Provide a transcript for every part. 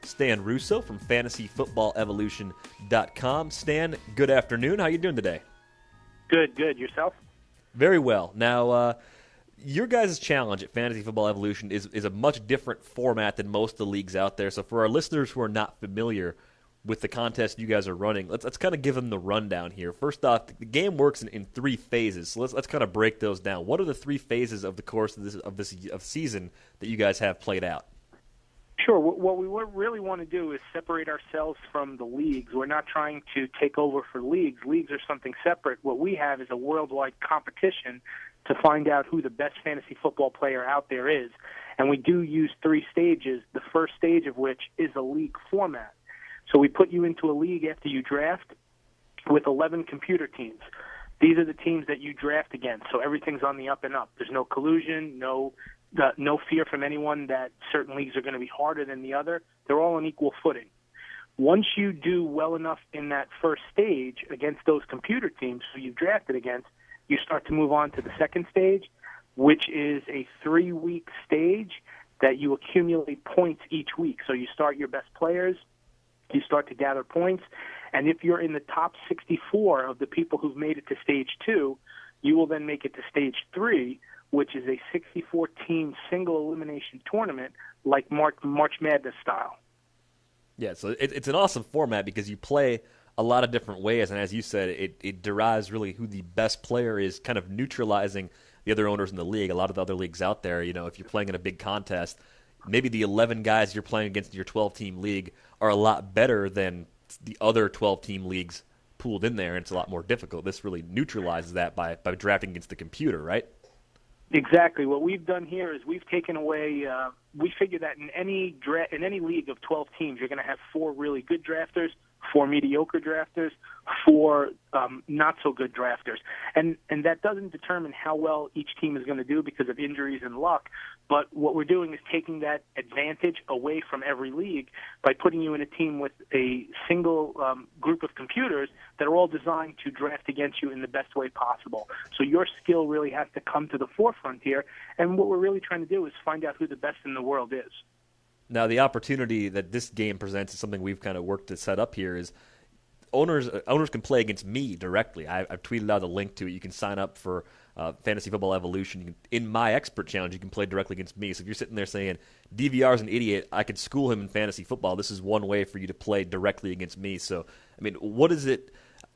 Stan Russo from FantasyFootballEvolution.com. Stan, good afternoon. How you doing today? Good. Yourself? Very well. Now, your guys' challenge at Fantasy Football Evolution is a much different format than most of the leagues out there. So for our listeners who are not familiar with the contest you guys are running, let's kind of give them the rundown here. First off, the game works in three phases. So let's kind of break those down. What are the three phases of the course of this season that you guys have played out? Sure. What we really want to do is separate ourselves from the leagues. We're not trying to take over for leagues. Leagues are something separate. What we have is a worldwide competition to find out who the best fantasy football player out there is. And we do use three stages, the first stage of which is a league format. So we put you into a league after you draft with 11 computer teams. These are the teams that you draft against, so everything's on the up and up. There's no collusion, no fear from anyone that certain leagues are going to be harder than the other. They're all on equal footing. Once you do well enough in that first stage against those computer teams who you've drafted against, you start to move on to the second stage, which is a 3-week stage that you accumulate points each week. So you start your best players, you start to gather points, and if you're in the top 64 of the people who've made it to stage 2, you will then make it to stage 3, which is a 64-team single elimination tournament like March Madness style. Yeah, so it's an awesome format because you play a lot of different ways, and as you said, it derives really who the best player is, kind of neutralizing the other owners in the league. A lot of the other leagues out there, you know, if you're playing in a big contest, maybe the 11 guys you're playing against in your 12-team league are a lot better than the other 12-team leagues pooled in there, and it's a lot more difficult. This really neutralizes that by drafting against the computer, right? Exactly. What we've done here is we've taken away. We figure that in any league of 12 teams, you're going to have 4 really good drafters, 4 mediocre drafters, 4 not so good drafters, and that doesn't determine how well each team is going to do because of injuries and luck. But what we're doing is taking that advantage away from every league by putting you in a team with a single group of computers that are all designed to draft against you in the best way possible. So your skill really has to come to the forefront here, and what we're really trying to do is find out who the best in the world is. Now, the opportunity that this game presents is something we've kind of worked to set up here is owners can play against me directly. I've tweeted out a link to it. You can sign up for Fantasy Football Evolution. In my Expert Challenge, you can play directly against me. So if you're sitting there saying, DVR's an idiot, I could school him in fantasy football, this is one way for you to play directly against me. So, I mean,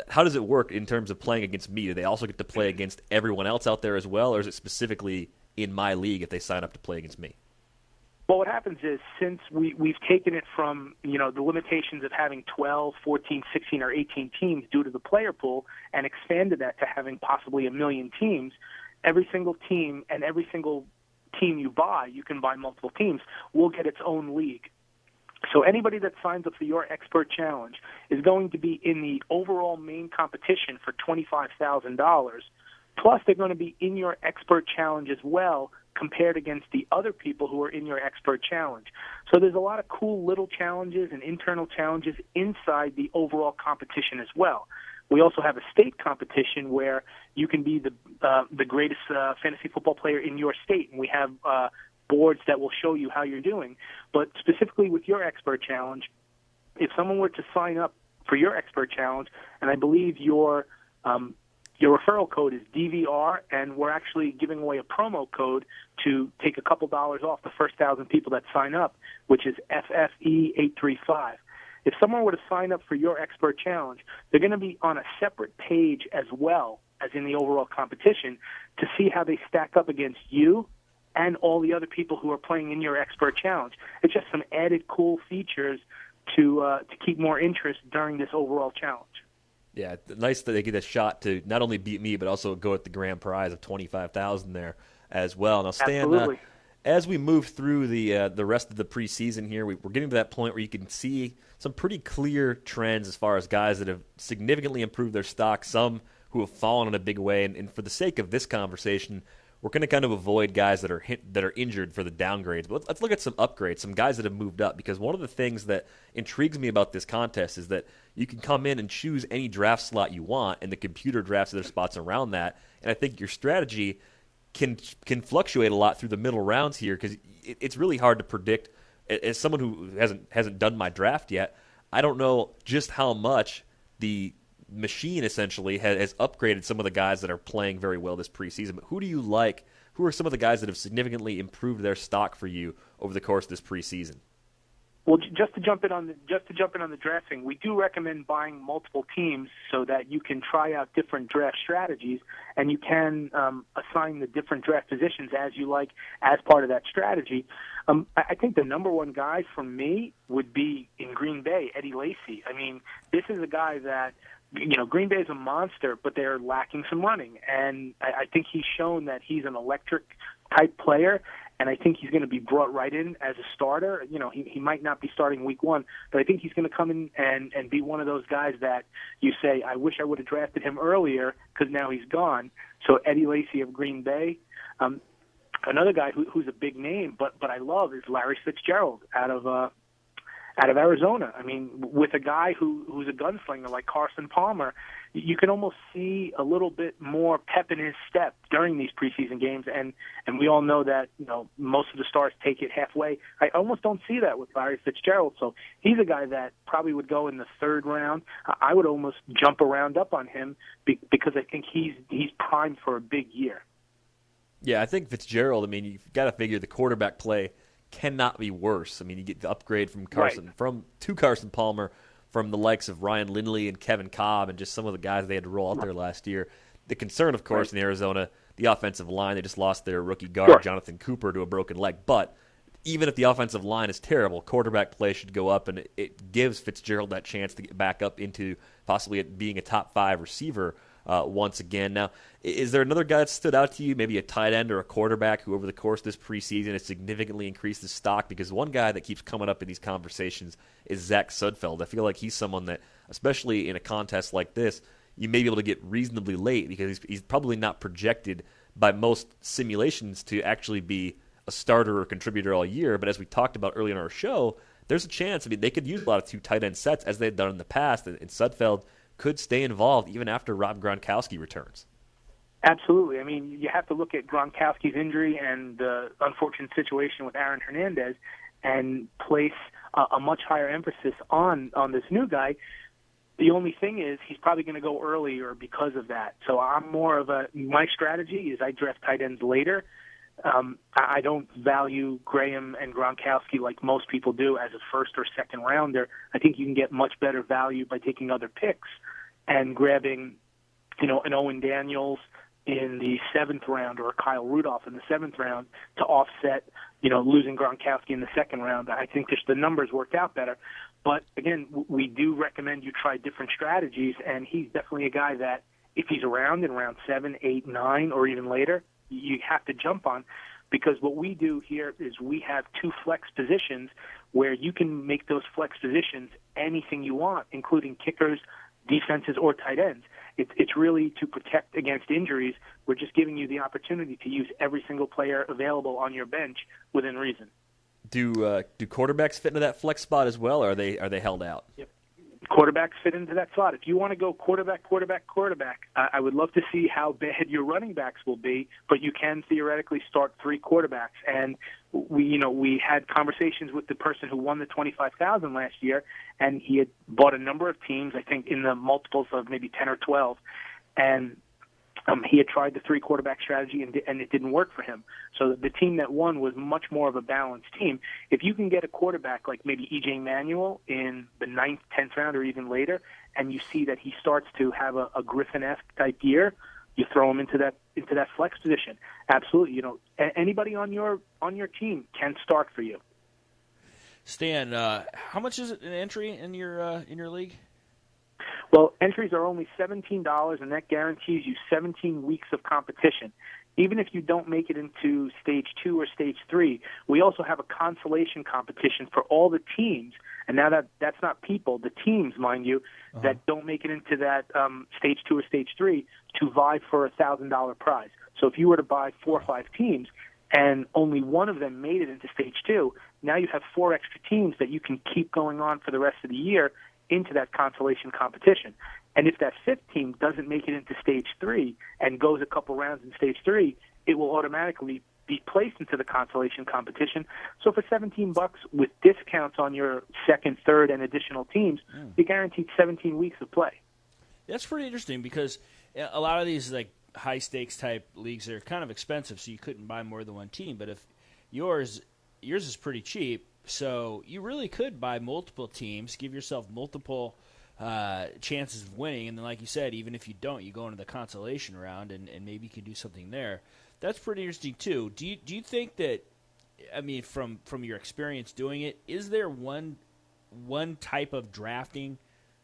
how does it work in terms of playing against me? Do they also get to play against everyone else out there as well, or is it specifically in my league if they sign up to play against me? Well, what happens is since we've taken it from, the limitations of having 12, 14, 16, or 18 teams due to the player pool and expanded that to having possibly 1 million teams, every single team and every single team you can buy multiple teams, will get its own league. So anybody that signs up for your Expert Challenge is going to be in the overall main competition for $25,000. Plus, they're going to be in your Expert Challenge as well, compared against the other people who are in your Expert Challenge. So there's a lot of cool little challenges and internal challenges inside the overall competition as well. We also have a state competition where you can be the greatest fantasy football player in your state, and we have boards that will show you how you're doing. But specifically with your Expert Challenge, if someone were to sign up for your Expert Challenge, and I believe your referral code is DVR, and we're actually giving away a promo code to take a couple dollars off the first 1,000 people that sign up, which is FFE835. If someone were to sign up for your Expert Challenge, they're going to be on a separate page as well as in the overall competition to see how they stack up against you and all the other people who are playing in your Expert Challenge. It's just some added cool features to keep more interest during this overall challenge. Yeah, nice that they get a shot to not only beat me, but also go at the grand prize of $25,000 there as well. Now, Stan, as we move through the rest of the preseason here, we're getting to that point where you can see some pretty clear trends as far as guys that have significantly improved their stock, some who have fallen in a big way. And for the sake of this conversation, we're going to kind of avoid guys that are injured for the downgrades. But let's look at some upgrades, some guys that have moved up, because one of the things that intrigues me about this contest is that you can come in and choose any draft slot you want, and the computer drafts their spots around that. And I think your strategy can fluctuate a lot through the middle rounds here, because it's really hard to predict as someone who hasn't done my draft yet, I don't know just how much the machine essentially has upgraded some of the guys that are playing very well this preseason. But who do you like? Who are some of the guys that have significantly improved their stock for you over the course of this preseason? Well, just to jump in on the drafting, we do recommend buying multiple teams so that you can try out different draft strategies, and you can assign the different draft positions as you like as part of that strategy. I think the number one guy for me would be in Green Bay, Eddie Lacy. I mean, this is a guy that, Green Bay is a monster, but they're lacking some running, and I think he's shown that he's an electric type player. And I think he's going to be brought right in as a starter. He might not be starting week one, but I think he's going to come in and be one of those guys that you say, I wish I would have drafted him earlier because now he's gone. So Eddie Lacy of Green Bay. Another guy who's a big name, but I love is Larry Fitzgerald out of Arizona. I mean, with a guy who's a gunslinger like Carson Palmer, you can almost see a little bit more pep in his step during these preseason games, and we all know that most of the stars take it halfway. I almost don't see that with Larry Fitzgerald, so he's a guy that probably would go in the third round. I would almost jump around up on him because I think he's primed for a big year. Yeah, I think Fitzgerald, you've got to figure the quarterback play cannot be worse. You get the upgrade from Carson Palmer, from the likes of Ryan Lindley and Kevin Cobb and just some of the guys they had to roll out there last year. The concern, of course, in Arizona, the offensive line, they just lost their rookie guard, Jonathan Cooper, to a broken leg. But even if the offensive line is terrible, quarterback play should go up, and it gives Fitzgerald that chance to get back up into possibly being a top 5 receiver once again. Now, is there another guy that stood out to you, maybe a tight end or a quarterback who over the course of this preseason has significantly increased his stock? Because one guy that keeps coming up in these conversations is Zach Sudfeld. I feel like he's someone that, especially in a contest like this, you may be able to get reasonably late because he's probably not projected by most simulations to actually be a starter or contributor all year. But as we talked about earlier in our show, there's a chance. They could use a lot of 2 tight end sets as they've done in the past, and Sudfeld could stay involved even after Rob Gronkowski returns. Absolutely. You have to look at Gronkowski's injury and the unfortunate situation with Aaron Hernandez and place a much higher emphasis on this new guy. The only thing is he's probably going to go earlier because of that. So I'm more of my strategy is I draft tight ends later. I don't value Graham and Gronkowski like most people do as a first or second rounder. I think you can get much better value by taking other picks and grabbing, an Owen Daniels in the 7th round or a Kyle Rudolph in the 7th round to offset, losing Gronkowski in the 2nd round. I think just the numbers worked out better. But again, we do recommend you try different strategies, and he's definitely a guy that if he's around in round 7, 8, 9, or even later, you have to jump on, because what we do here is we have 2 flex positions where you can make those flex positions anything you want, including kickers, defenses, or tight ends. It's really to protect against injuries. We're just giving you the opportunity to use every single player available on your bench within reason. Do quarterbacks fit into that flex spot as well, or are they held out? Yep. Quarterbacks fit into that slot. If you want to go quarterback, I would love to see how bad your running backs will be, but you can theoretically start 3 quarterbacks. And we had conversations with the person who won the $25,000 last year, and he had bought a number of teams, I think in the multiples of maybe 10 or 12, and he had tried the 3 quarterback strategy and it didn't work for him. So the team that won was much more of a balanced team. If you can get a quarterback like maybe E.J. Manuel in the 9th, 10th round or even later, and you see that he starts to have a Griffin-esque type year, you throw him into that flex position. Absolutely. Anybody on your team can start for you. Stan, how much is it an entry in your league? Well, entries are only $17, and that guarantees you 17 weeks of competition. Even if you don't make it into Stage 2 or Stage 3, we also have a consolation competition for all the teams. And now that's not people, the teams, mind you, that don't make it into that Stage 2 or Stage 3 to vie for a $1,000 prize. So if you were to buy 4 or 5 teams and only one of them made it into Stage 2, now you have 4 extra teams that you can keep going on for the rest of the year into that consolation competition. And if that 5th team doesn't make it into Stage 3 and goes a couple rounds in Stage 3, it will automatically be placed into the consolation competition. So for $17 with discounts on your second, third, and additional teams, you're guaranteed 17 weeks of play. That's pretty interesting because a lot of these like high stakes type leagues are kind of expensive, so you couldn't buy more than one team. But if yours is pretty cheap, so you really could buy multiple teams, give yourself multiple chances of winning, and then like you said, even if you don't, you go into the consolation round and maybe you can do something there. That's pretty interesting too. Do you think that, I mean, from your experience doing it, is there one type of drafting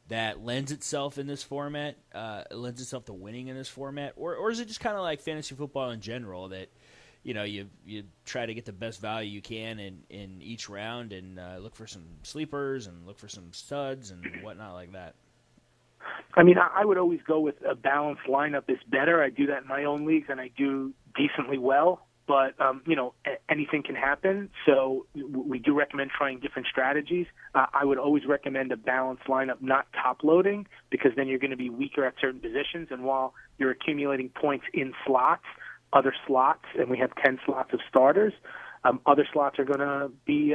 that lends itself in this format, lends itself to winning in this format, or is it just kind of like fantasy football in general that, you know, you try to get the best value you can in each round and look for some sleepers and look for some studs and whatnot like that? I mean, I would always go with a balanced lineup is better. I do that in my own leagues, and I do decently well. But, you know, anything can happen, so we do recommend trying different strategies. I would always recommend a balanced lineup, not top-loading, because then you're going to be weaker at certain positions. And while you're accumulating points in slots, other slots, and we have 10 slots of starters, other slots are going to be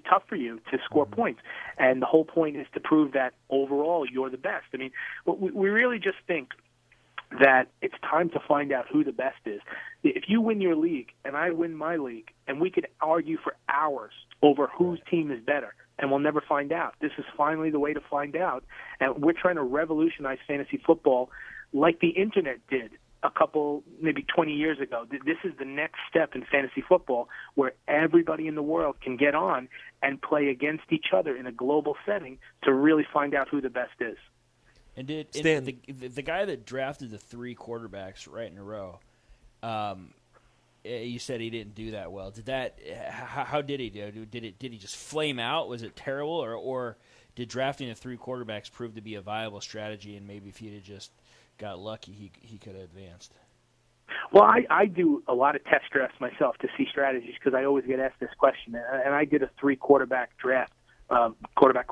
tough for you to score points. And the whole point is to prove that overall you're the best. I mean, we really just think that it's time to find out who the best is. If you win your league and I win my league, and we could argue for hours over whose team is better, and we'll never find out. This is finally the way to find out. And we're trying to revolutionize fantasy football like the Internet did a couple, maybe 20 years ago. This is the next step in fantasy football where everybody in the world can get on and play against each other in a global setting to really find out who the best is. And the guy that drafted the 3 quarterbacks right in a row, you said he didn't do that well. How did he do? Did he just flame out? Was it terrible, or did drafting the 3 quarterbacks prove to be a viable strategy? And maybe if he had just got lucky, he could have advanced. Well, I do a lot of test drafts myself to see strategies because I always get asked this question, and I did a 3 quarterback draft, quarterback,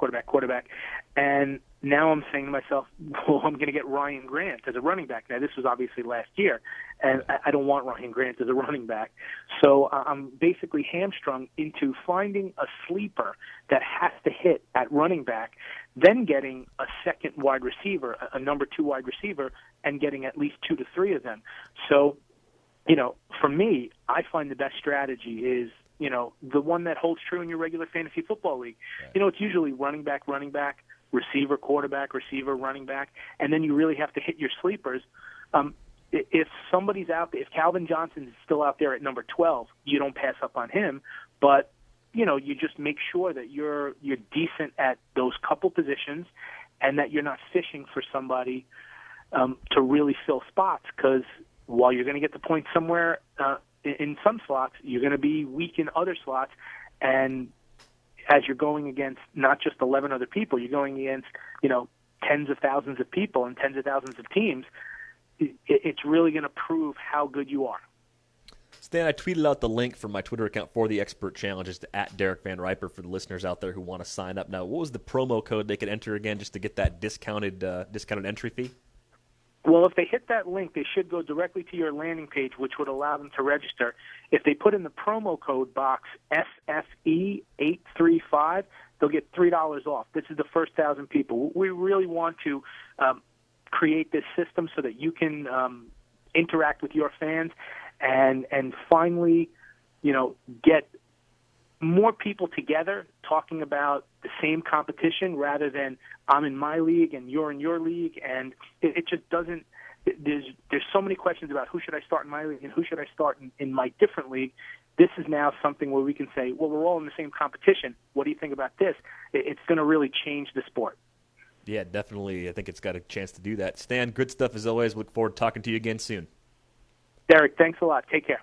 and now I'm saying to myself, well, I'm going to get Ryan Grant as a running back. Now, this was obviously last year, and I don't want Ryan Grant as a running back. So I'm basically hamstrung into finding a sleeper that has to hit at running back, then getting a second wide receiver, a number 2 wide receiver, and getting at least 2 to 3 of them. So, you know, for me, I find the best strategy is, you know, the one that holds true in your regular fantasy football league. Right. You know, it's usually running back, receiver, quarterback, receiver, running back, and then you really have to hit your sleepers. If somebody's out there, if Calvin Johnson is still out there at number 12, you don't pass up on him, but you know, you just make sure that you're decent at those couple positions, and that you're not fishing for somebody to really fill spots. Because while you're going to get the points somewhere in some slots, you're going to be weak in other slots, and as you're going against not just 11 other people, you're going against, you know, tens of thousands of people and tens of thousands of teams. It's really going to prove how good you are. Stan, I tweeted out the link from my Twitter account for the Expert Challenges to @Derek VanRiper for the listeners out there who want to sign up. Now, what was the promo code they could enter again just to get that discounted entry fee? Well, if they hit that link, they should go directly to your landing page, which would allow them to register. If they put in the promo code box FFE835, they'll get $3 off. This is the first 1,000 people. We really want to create this system so that you can interact with your fans and finally, you know, get more people together talking about the same competition rather than I'm in my league and you're in your league, and it just doesn't. There's so many questions about who should I start in my league and who should I start in my different league. This is now something where we can say, well, we're all in the same competition. What do you think about this? It's going to really change the sport. Yeah, definitely. I think it's got a chance to do that. Stan, good stuff as always. Look forward to talking to you again soon. Derek, thanks a lot. Take care.